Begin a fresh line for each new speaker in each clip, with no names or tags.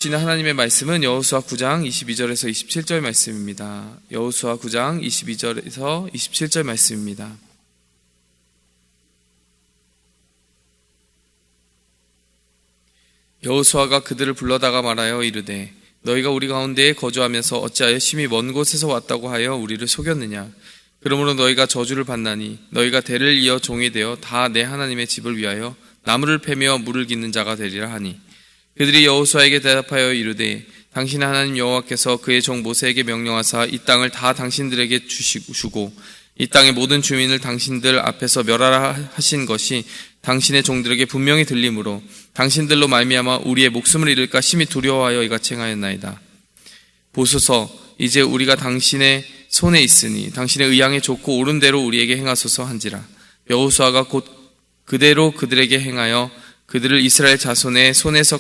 주시는 하나님의 말씀은 여호수아 9장 22절에서 27절 말씀입니다. 여호수아 9장 22절에서 27절 말씀입니다. 여호수아가 그들을 불러다가 말하여 이르되 너희가 우리 가운데에 거주하면서 어찌하여 심히 먼 곳에서 왔다고 하여 우리를 속였느냐. 그러므로 너희가 저주를 받나니 너희가 대를 이어 종이 되어 다 내 하나님의 집을 위하여 나무를 패며 물을 깃는 자가 되리라 하니, 그들이 여호수아에게 대답하여 이르되 당신의 하나님 여호와께서 그의 종 모세에게 명령하사 이 땅을 다 당신들에게 주시고 이 땅의 모든 주민을 당신들 앞에서 멸하라 하신 것이 당신의 종들에게 분명히 들리므로 당신들로 말미암아 우리의 목숨을 잃을까 심히 두려워하여 이같이 행하였나이다. 보소서, 이제 우리가 당신의 손에 있으니 당신의 의향에 좋고 옳은 대로 우리에게 행하소서 한지라. 여호수아가 곧 그대로 그들에게 행하여 그들을 이스라엘 자손의 손에서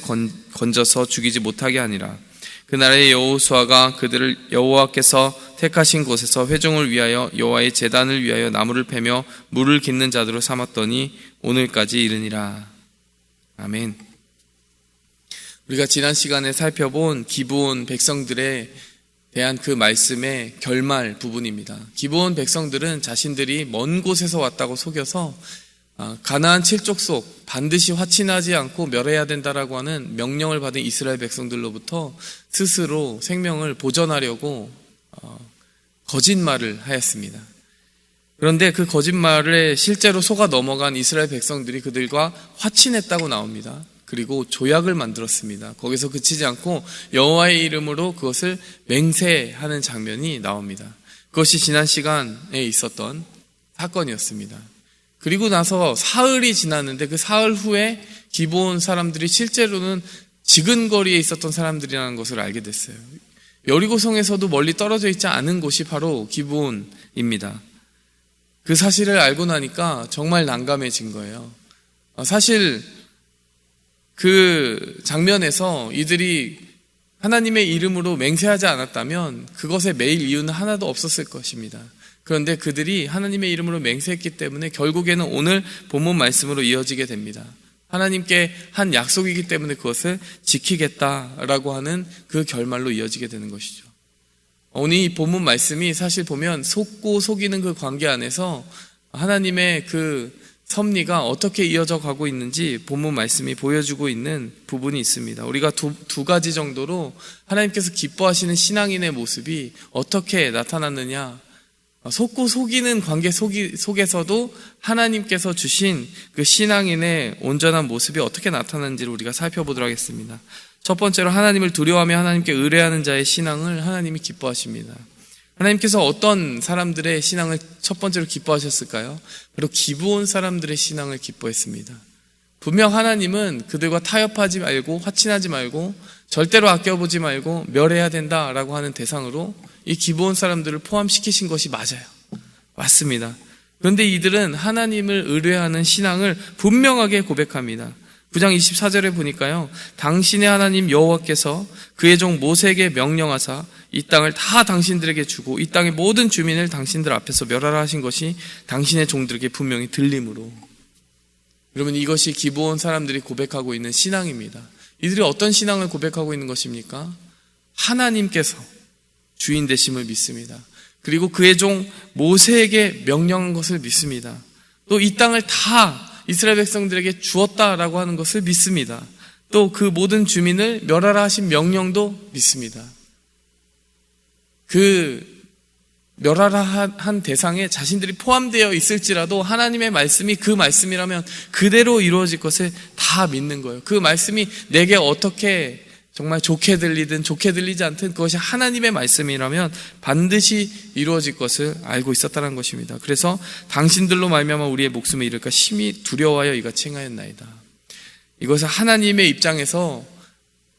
건져서 죽이지 못하게 하니라. 그날에 여호수아가 그들을 여호와께서 택하신 곳에서 회중을 위하여 여호와의 제단을 위하여 나무를 패며 물을 깃는 자들로 삼았더니 오늘까지 이르니라. 아멘. 우리가 지난 시간에 살펴본 기브온 백성들에 대한 그 말씀의 결말 부분입니다. 기브온 백성들은 자신들이 먼 곳에서 왔다고 속여서 가나안 칠족속 반드시 화친하지 않고 멸해야 된다라고 하는 명령을 받은 이스라엘 백성들로부터 스스로 생명을 보전하려고 거짓말을 하였습니다. 그런데 그 거짓말에 실제로 속아 넘어간 이스라엘 백성들이 그들과 화친했다고 나옵니다. 그리고 조약을 만들었습니다. 거기서 그치지 않고 여호와의 이름으로 그것을 맹세하는 장면이 나옵니다. 그것이 지난 시간에 있었던 사건이었습니다. 그리고 나서 사흘이 지났는데 그 사흘 후에 기브온 사람들이 실제로는 지근거리에 있었던 사람들이라는 것을 알게 됐어요. 여리고성에서도 멀리 떨어져 있지 않은 곳이 바로 기브온입니다. 그 사실을 알고 나니까 정말 난감해진 거예요. 사실 그 장면에서 이들이 하나님의 이름으로 맹세하지 않았다면 그것에 매일 이유는 하나도 없었을 것입니다. 그런데 그들이 하나님의 이름으로 맹세했기 때문에 결국에는 오늘 본문 말씀으로 이어지게 됩니다. 하나님께 한 약속이기 때문에 그것을 지키겠다라고 하는 그 결말로 이어지게 되는 것이죠. 오늘 이 본문 말씀이 사실 보면 속고 속이는 그 관계 안에서 하나님의 그 섭리가 어떻게 이어져 가고 있는지 본문 말씀이 보여주고 있는 부분이 있습니다. 우리가 두 가지 정도로 하나님께서 기뻐하시는 신앙인의 모습이 어떻게 나타났느냐, 속고 속이는 관계 속에서도 하나님께서 주신 그 신앙인의 온전한 모습이 어떻게 나타나는지를 우리가 살펴보도록 하겠습니다. 첫 번째로 하나님을 두려워하며 하나님께 의뢰하는 자의 신앙을 하나님이 기뻐하십니다. 하나님께서 어떤 사람들의 신앙을 첫 번째로 기뻐하셨을까요? 바로 기브온 사람들의 신앙을 기뻐했습니다. 분명 하나님은 그들과 타협하지 말고 화친하지 말고 절대로 아껴보지 말고 멸해야 된다라고 하는 대상으로 이 기브온 사람들을 포함시키신 것이 맞아요. 맞습니다. 그런데 이들은 하나님을 의뢰하는 신앙을 분명하게 고백합니다. 9장 24절에 보니까요, 당신의 하나님 여호와께서 그의 종 모세에게 명령하사 이 땅을 다 당신들에게 주고 이 땅의 모든 주민을 당신들 앞에서 멸하라 하신 것이 당신의 종들에게 분명히 들림으로. 여러분, 이것이 기브온 사람들이 고백하고 있는 신앙입니다. 이들이 어떤 신앙을 고백하고 있는 것입니까? 하나님께서 주인 되심을 믿습니다. 그리고 그의 종 모세에게 명령한 것을 믿습니다. 또 이 땅을 다 이스라엘 백성들에게 주었다라고 하는 것을 믿습니다. 또 그 모든 주민을 멸하라 하신 명령도 믿습니다. 그 멸하라 한 대상에 자신들이 포함되어 있을지라도 하나님의 말씀이 그 말씀이라면 그대로 이루어질 것을 다 믿는 거예요. 그 말씀이 내게 어떻게 정말 좋게 들리든 좋게 들리지 않든 그것이 하나님의 말씀이라면 반드시 이루어질 것을 알고 있었다는 것입니다. 그래서 당신들로 말미암아 우리의 목숨을 잃을까 심히 두려워하여 이같이 행하였나이다. 이것은 하나님의 입장에서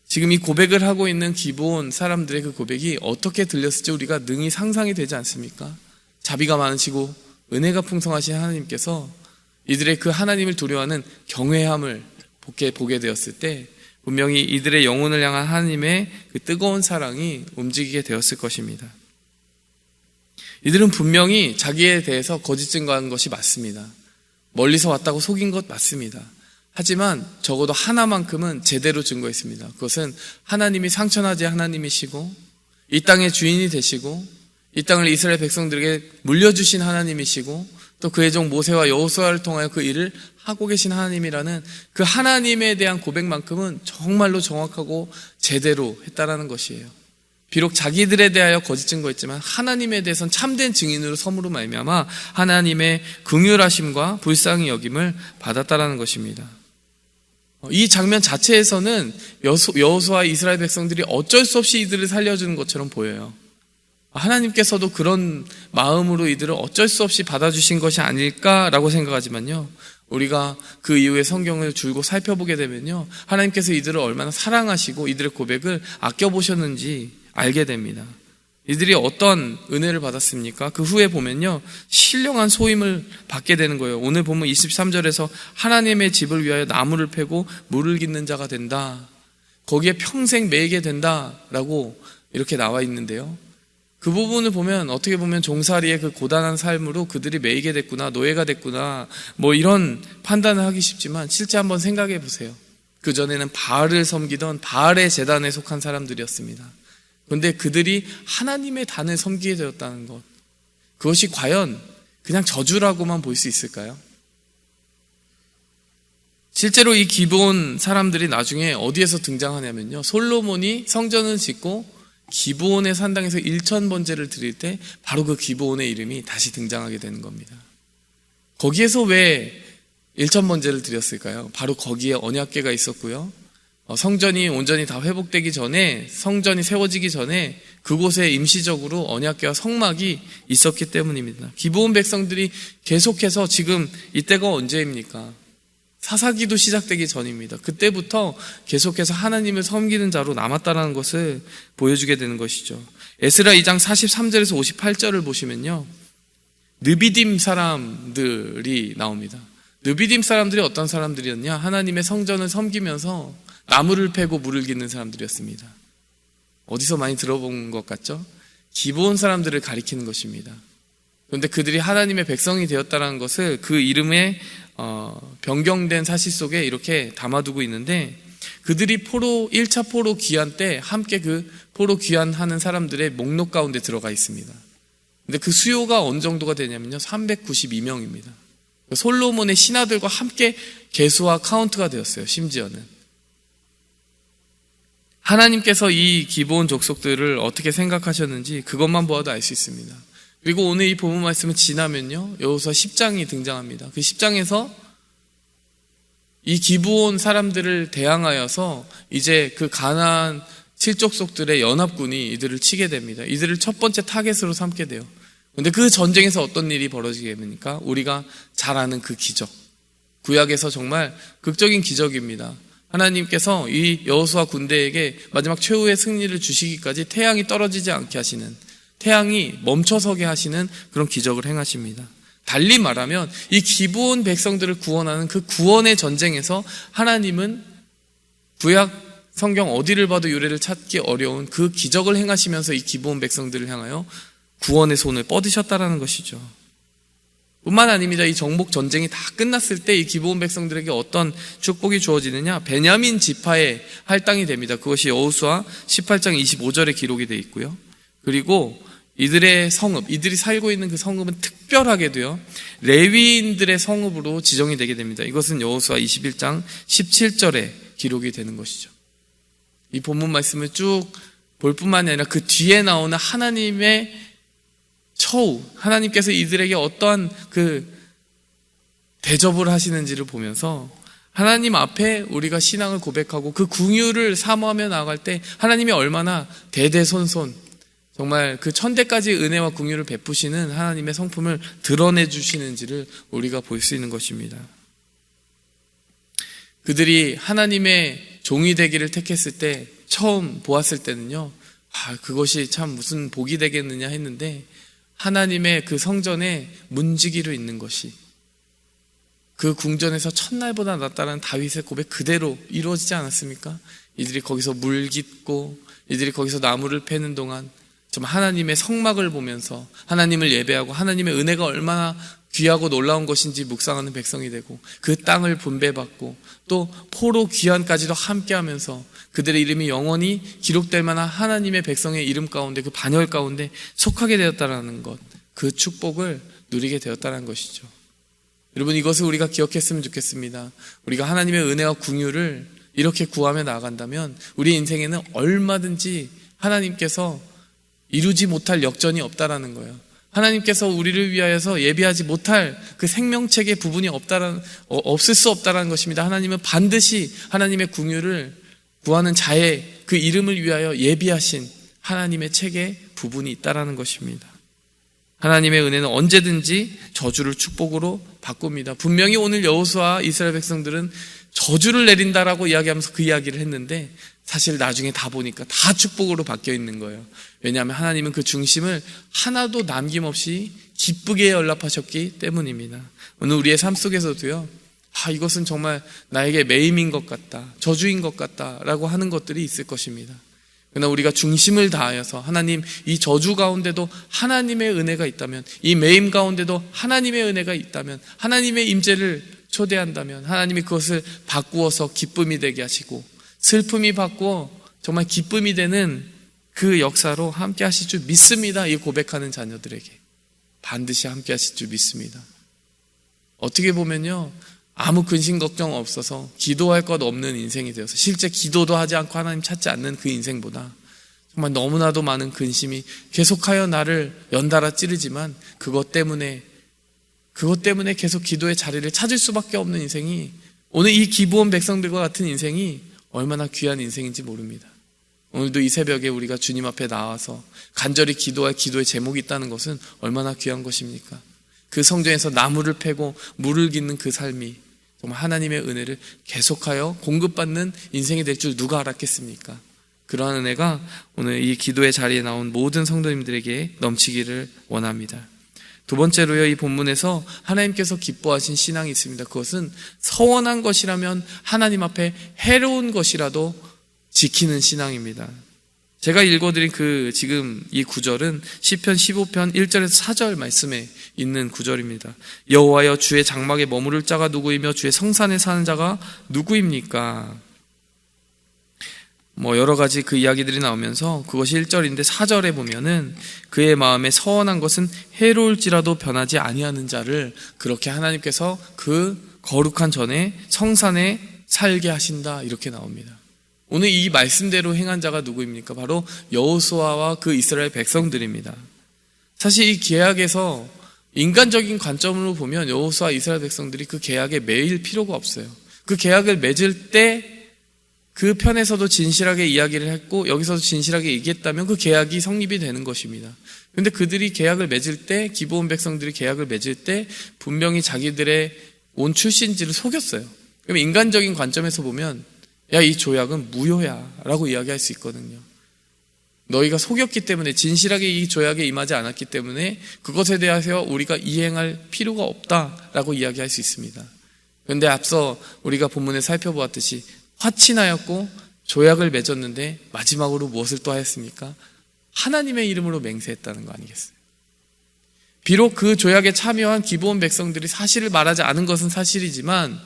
지금 이 고백을 하고 있는 기브온 사람들의 그 고백이 어떻게 들렸을지 우리가 능히 상상이 되지 않습니까? 자비가 많으시고 은혜가 풍성하신 하나님께서 이들의 그 하나님을 두려워하는 경외함을 보게 되었을 때 분명히 이들의 영혼을 향한 하나님의 그 뜨거운 사랑이 움직이게 되었을 것입니다. 이들은 분명히 자기에 대해서 거짓 증거한 것이 맞습니다. 멀리서 왔다고 속인 것 맞습니다. 하지만 적어도 하나만큼은 제대로 증거했습니다. 그것은 하나님이 상천하지 하나님이시고 이 땅의 주인이 되시고 이 땅을 이스라엘 백성들에게 물려주신 하나님이시고 또 그의 종 모세와 여호수아를 통하여 그 일을 하고 계신 하나님이라는 그 하나님에 대한 고백만큼은 정말로 정확하고 제대로 했다라는 것이에요. 비록 자기들에 대하여 거짓 증거했지만 하나님에 대해서는 참된 증인으로 섬으로 말미암아 하나님의 긍휼하심과 불쌍히 여김을 받았다라는 것입니다. 이 장면 자체에서는 여호수아와 이스라엘 백성들이 어쩔 수 없이 이들을 살려주는 것처럼 보여요. 하나님께서도 그런 마음으로 이들을 어쩔 수 없이 받아주신 것이 아닐까라고 생각하지만요, 우리가 그 이후에 성경을 줄곧 살펴보게 되면요, 하나님께서 이들을 얼마나 사랑하시고 이들의 고백을 아껴보셨는지 알게 됩니다. 이들이 어떤 은혜를 받았습니까? 그 후에 보면요, 신령한 소임을 받게 되는 거예요. 오늘 보면 23절에서 하나님의 집을 위하여 나무를 패고 물을 깃는 자가 된다, 거기에 평생 매이게 된다라고 이렇게 나와 있는데요, 그 부분을 보면 어떻게 보면 종살이의 그 고단한 삶으로 그들이 매이게 됐구나, 노예가 됐구나, 뭐 이런 판단을 하기 쉽지만 실제 한번 생각해 보세요. 그전에는 바알을 섬기던 바알의 제단에 속한 사람들이었습니다. 그런데 그들이 하나님의 단을 섬기게 되었다는 것, 그것이 과연 그냥 저주라고만 볼 수 있을까요? 실제로 이 기브온 사람들이 나중에 어디에서 등장하냐면요, 솔로몬이 성전을 짓고 기브온의 산당에서 1000번제를 드릴 때 바로 그 기브온의 이름이 다시 등장하게 되는 겁니다. 거기에서 왜 1000번제를 드렸을까요? 바로 거기에 언약궤가 있었고요, 성전이 온전히 다 회복되기 전에, 성전이 세워지기 전에 그곳에 임시적으로 언약궤와 성막이 있었기 때문입니다. 기브온 백성들이 계속해서, 지금 이때가 언제입니까? 사사기도 시작되기 전입니다. 그때부터 계속해서 하나님을 섬기는 자로 남았다는 것을 보여주게 되는 것이죠. 에스라 2장 43절에서 58절을 보시면요, 느비딤 사람들이 나옵니다. 느비딤 사람들이 어떤 사람들이었냐? 하나님의 성전을 섬기면서 나무를 패고 물을 깃는 사람들이었습니다. 어디서 많이 들어본 것 같죠? 기브온 사람들을 가리키는 것입니다. 그런데 그들이 하나님의 백성이 되었다는 것을 그 이름에 변경된 사실 속에 이렇게 담아두고 있는데, 그들이 1차 포로 귀환 때 함께 그 포로 귀환하는 사람들의 목록 가운데 들어가 있습니다. 근데 그 수요가 어느 정도가 되냐면요, 392명입니다. 솔로몬의 신하들과 함께 계수와 카운트가 되었어요. 심지어는 하나님께서 이 기브온 족속들을 어떻게 생각하셨는지 그것만 보아도 알 수 있습니다. 그리고 오늘 이 본문 말씀을 지나면요, 여호수아 10장이 등장합니다. 그 10장에서 이 기브온 사람들을 대항하여서 이제 그 가나안 7족속들의 연합군이 이들을 치게 됩니다. 이들을 첫 번째 타겟으로 삼게 돼요. 그런데 그 전쟁에서 어떤 일이 벌어지게 됩니까? 우리가 잘 아는 그 기적, 구약에서 정말 극적인 기적입니다. 하나님께서 이 여호수아 군대에게 마지막 최후의 승리를 주시기까지 태양이 떨어지지 않게 하시는, 태양이 멈춰서게 하시는 그런 기적을 행하십니다. 달리 말하면 이 기브온 백성들을 구원하는 그 구원의 전쟁에서 하나님은 구약 성경 어디를 봐도 유래를 찾기 어려운 그 기적을 행하시면서 이 기브온 백성들을 향하여 구원의 손을 뻗으셨다라는 것이죠. 뿐만 아닙니다. 이 정복 전쟁이 다 끝났을 때 이 기브온 백성들에게 어떤 축복이 주어지느냐? 베냐민 지파의 할당이 됩니다. 그것이 여호수아 18장 25절에 기록이 되어 있고요. 그리고 이들의 성읍, 이들이 살고 있는 그 성읍은 특별하게도요, 레위인들의 성읍으로 지정이 되게 됩니다. 이것은 여호수아 21장 17절에 기록이 되는 것이죠. 이 본문 말씀을 쭉 볼 뿐만이 아니라 그 뒤에 나오는 하나님의 처우, 하나님께서 이들에게 어떠한 그 대접을 하시는지를 보면서 하나님 앞에 우리가 신앙을 고백하고 그 긍휼을 사모하며 나아갈 때 하나님이 얼마나 대대손손 정말 그 천대까지 은혜와 긍휼을 베푸시는 하나님의 성품을 드러내 주시는지를 우리가 볼 수 있는 것입니다. 그들이 하나님의 종이 되기를 택했을 때, 처음 보았을 때는요, 그것이 참 무슨 복이 되겠느냐 했는데, 하나님의 그 성전에 문지기로 있는 것이 그 궁전에서 첫날보다 낫다는 다윗의 고백 그대로 이루어지지 않았습니까? 이들이 거기서 물 깃고 이들이 거기서 나무를 패는 동안 좀 하나님의 성막을 보면서 하나님을 예배하고 하나님의 은혜가 얼마나 귀하고 놀라운 것인지 묵상하는 백성이 되고 그 땅을 분배받고 또 포로 귀환까지도 함께하면서 그들의 이름이 영원히 기록될 만한 하나님의 백성의 이름 가운데 그 반열 가운데 속하게 되었다는 것, 그 축복을 누리게 되었다는 것이죠. 여러분, 이것을 우리가 기억했으면 좋겠습니다. 우리가 하나님의 은혜와 긍휼을 이렇게 구하며 나아간다면 우리 인생에는 얼마든지 하나님께서 이루지 못할 역전이 없다라는 거예요. 하나님께서 우리를 위하여서 예비하지 못할 그 생명책의 부분이 없을 수 없다라는 것입니다. 하나님은 반드시 하나님의 긍휼을 구하는 자의 그 이름을 위하여 예비하신 하나님의 책에 부분이 있다라는 것입니다. 하나님의 은혜는 언제든지 저주를 축복으로 바꿉니다. 분명히 오늘 여호수아 이스라엘 백성들은 저주를 내린다라고 이야기하면서 그 이야기를 했는데 사실 나중에 다 보니까 다 축복으로 바뀌어 있는 거예요. 왜냐하면 하나님은 그 중심을 하나도 남김없이 기쁘게 연락하셨기 때문입니다. 오늘 우리의 삶 속에서도요, 이것은 정말 나에게 매임인 것 같다, 저주인 것 같다라고 하는 것들이 있을 것입니다. 그러나 우리가 중심을 다하여서 하나님, 이 저주 가운데도 하나님의 은혜가 있다면, 이 매임 가운데도 하나님의 은혜가 있다면, 하나님의 임재를 초대한다면 하나님이 그것을 바꾸어서 기쁨이 되게 하시고 슬픔이 바꾸어 정말 기쁨이 되는 그 역사로 함께 하실 줄 믿습니다. 이 고백하는 자녀들에게 반드시 함께 하실 줄 믿습니다. 어떻게 보면요, 아무 근심 걱정 없어서 기도할 것 없는 인생이 되어서 실제 기도도 하지 않고 하나님 찾지 않는 그 인생보다 정말 너무나도 많은 근심이 계속하여 나를 연달아 찌르지만 그것 때문에 계속 기도의 자리를 찾을 수밖에 없는 인생이, 오늘 이 기브온 백성들과 같은 인생이 얼마나 귀한 인생인지 모릅니다. 오늘도 이 새벽에 우리가 주님 앞에 나와서 간절히 기도할 기도의 제목이 있다는 것은 얼마나 귀한 것입니까? 그 성전에서 나무를 패고 물을 깃는 그 삶이 정말 하나님의 은혜를 계속하여 공급받는 인생이 될 줄 누가 알았겠습니까? 그러한 은혜가 오늘 이 기도의 자리에 나온 모든 성도님들에게 넘치기를 원합니다. 두 번째로요, 이 본문에서 하나님께서 기뻐하신 신앙이 있습니다. 그것은 서원한 것이라면 하나님 앞에 해로운 것이라도 지키는 신앙입니다. 제가 읽어드린 지금 이 구절은 시편 15편 1절에서 4절 말씀에 있는 구절입니다. 여호와여, 주의 장막에 머무를 자가 누구이며 주의 성산에 사는 자가 누구입니까? 여러 가지 그 이야기들이 나오면서 그것이 1절인데 4절에 보면은 그의 마음에 서원한 것은 해로울지라도 변하지 아니하는 자를 그렇게 하나님께서 그 거룩한 전에 성산에 살게 하신다, 이렇게 나옵니다. 오늘 이 말씀대로 행한 자가 누구입니까? 바로 여호수아와 그 이스라엘 백성들입니다. 사실 이 계약에서 인간적인 관점으로 보면 여호수아 이스라엘 백성들이 그 계약에 매일 필요가 없어요. 그 계약을 맺을 때 그 편에서도 진실하게 이야기를 했고 여기서도 진실하게 얘기했다면 그 계약이 성립이 되는 것입니다. 그런데 그들이 계약을 맺을 때, 기브온 백성들이 계약을 맺을 때 분명히 자기들의 온 출신지를 속였어요. 그럼 인간적인 관점에서 보면 이 조약은 무효야 라고 이야기할 수 있거든요. 너희가 속였기 때문에, 진실하게 이 조약에 임하지 않았기 때문에 그것에 대해서 우리가 이행할 필요가 없다라고 이야기할 수 있습니다. 그런데 앞서 우리가 본문에 살펴보았듯이 화친하였고 조약을 맺었는데 마지막으로 무엇을 또 하였습니까? 하나님의 이름으로 맹세했다는 거 아니겠어요? 비록 그 조약에 참여한 기브온 백성들이 사실을 말하지 않은 것은 사실이지만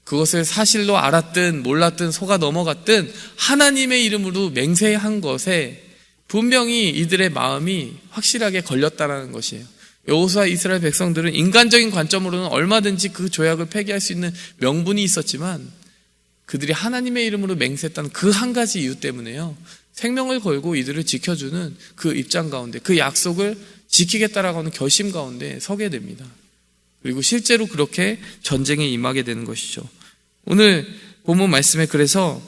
그것을 사실로 알았든 몰랐든 속아 넘어갔든 하나님의 이름으로 맹세한 것에 분명히 이들의 마음이 확실하게 걸렸다는 것이에요. 여호수아 이스라엘 백성들은 인간적인 관점으로는 얼마든지 그 조약을 폐기할 수 있는 명분이 있었지만 그들이 하나님의 이름으로 맹세했다는 그 한 가지 이유 때문에요, 생명을 걸고 이들을 지켜주는 그 입장 가운데, 그 약속을 지키겠다라고 하는 결심 가운데 서게 됩니다. 그리고 실제로 그렇게 전쟁에 임하게 되는 것이죠. 오늘 본문 말씀에 그래서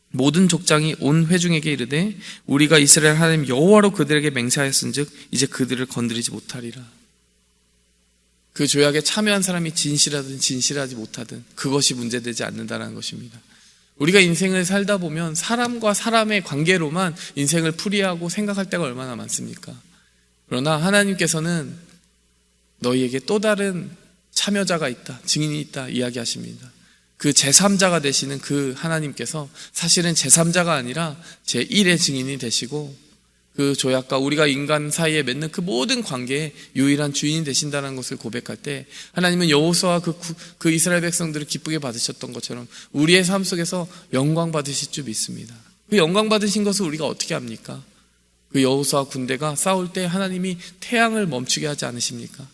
모든 족장이 온 회중에게 이르되 우리가 이스라엘 하나님 여호와로 그들에게 맹세하였은즉 이제 그들을 건드리지 못하리라. 그 조약에 참여한 사람이 진실하든 진실하지 못하든 그것이 문제되지 않는다는 것입니다. 우리가 인생을 살다 보면 사람과 사람의 관계로만 인생을 풀이하고 생각할 때가 얼마나 많습니까? 그러나 하나님께서는 너희에게 또 다른 참여자가 있다, 증인이 있다 이야기하십니다. 그 제3자가 되시는 그 하나님께서 사실은 제3자가 아니라 제1의 증인이 되시고 그 조약과 우리가 인간 사이에 맺는 그 모든 관계의 유일한 주인이 되신다는 것을 고백할 때 하나님은 여호수아와 그 이스라엘 백성들을 기쁘게 받으셨던 것처럼 우리의 삶 속에서 영광 받으실 줄 믿습니다. 그 영광 받으신 것을 우리가 어떻게 합니까? 그 여호수아 군대가 싸울 때 하나님이 태양을 멈추게 하지 않으십니까?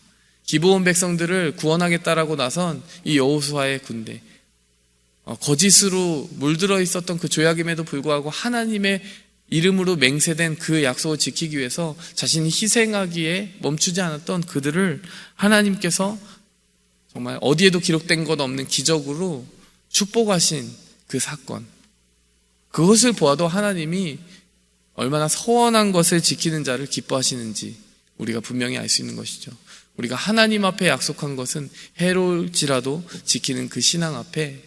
기브온 백성들을 구원하겠다라고 나선 이 여호수아의 군대, 거짓으로 물들어 있었던 그 조약임에도 불구하고 하나님의 이름으로 맹세된 그 약속을 지키기 위해서 자신이 희생하기에 멈추지 않았던 그들을 하나님께서 정말 어디에도 기록된 것 없는 기적으로 축복하신 그 사건, 그것을 보아도 하나님이 얼마나 서원한 것을 지키는 자를 기뻐하시는지 우리가 분명히 알 수 있는 것이죠. 우리가 하나님 앞에 약속한 것은 해로울지라도 지키는 그 신앙 앞에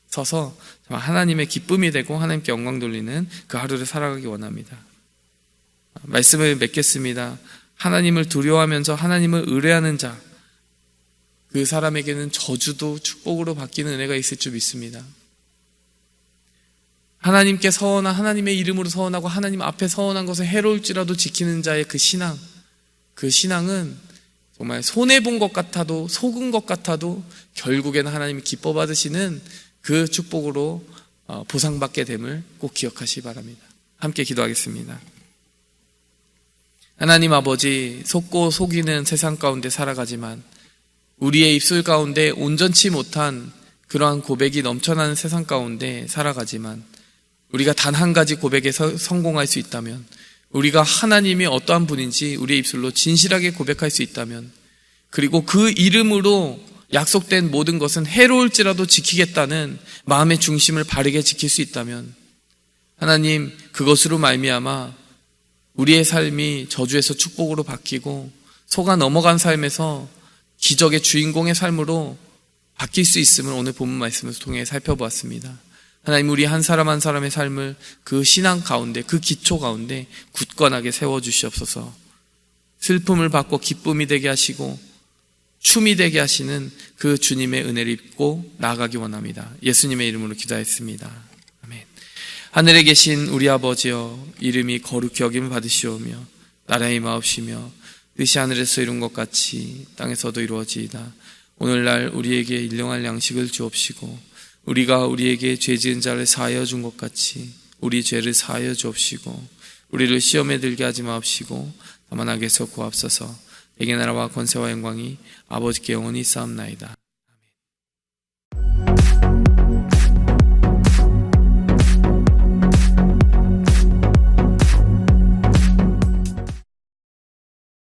서서 하나님의 기쁨이 되고 하나님께 영광 돌리는 그 하루를 살아가기 원합니다. 말씀을 맺겠습니다. 하나님을 두려워하면서 하나님을 의뢰하는 자, 그 사람에게는 저주도 축복으로 바뀌는 은혜가 있을 줄 믿습니다. 하나님께 서원한, 하나님의 이름으로 서원하고 하나님 앞에 서원한 것을 해로울지라도 지키는 자의 그 신앙, 그 신앙은 정말 손해본 것 같아도, 속은 것 같아도 결국에는 하나님이 기뻐 받으시는 그 축복으로 보상받게 됨을 꼭 기억하시기 바랍니다. 함께 기도하겠습니다. 하나님 아버지, 속고 속이는 세상 가운데 살아가지만 우리의 입술 가운데 온전치 못한 그러한 고백이 넘쳐나는 세상 가운데 살아가지만 우리가 단 한 가지 고백에서 성공할 수 있다면, 우리가 하나님이 어떠한 분인지 우리의 입술로 진실하게 고백할 수 있다면, 그리고 그 이름으로 약속된 모든 것은 해로울지라도 지키겠다는 마음의 중심을 바르게 지킬 수 있다면 하나님, 그것으로 말미암아 우리의 삶이 저주에서 축복으로 바뀌고 속아 넘어간 삶에서 기적의 주인공의 삶으로 바뀔 수 있음을 오늘 본문 말씀을 통해 살펴보았습니다. 하나님, 우리 한 사람 한 사람의 삶을 그 신앙 가운데, 그 기초 가운데 굳건하게 세워주시옵소서. 슬픔을 받고 기쁨이 되게 하시고 춤이 되게 하시는 그 주님의 은혜를 입고 나아가기 원합니다. 예수님의 이름으로 기도했습니다. 아멘. 하늘에 계신 우리 아버지여, 이름이 거룩히 여김을 받으시오며 나라의 마옵시며 뜻이 하늘에서 이룬 것 같이 땅에서도 이루어지이다. 오늘날 우리에게 일용할 양식을 주옵시고 우리가 우리에게 죄 지은 자를 사하여 준 것 같이 우리 죄를 사하여 주옵시고 우리를 시험에 들게 하지 마옵시고 다만 악에서 구하옵소서. 내게 나라와 권세와 영광이 아버지께 영원히 쌓옵나이다.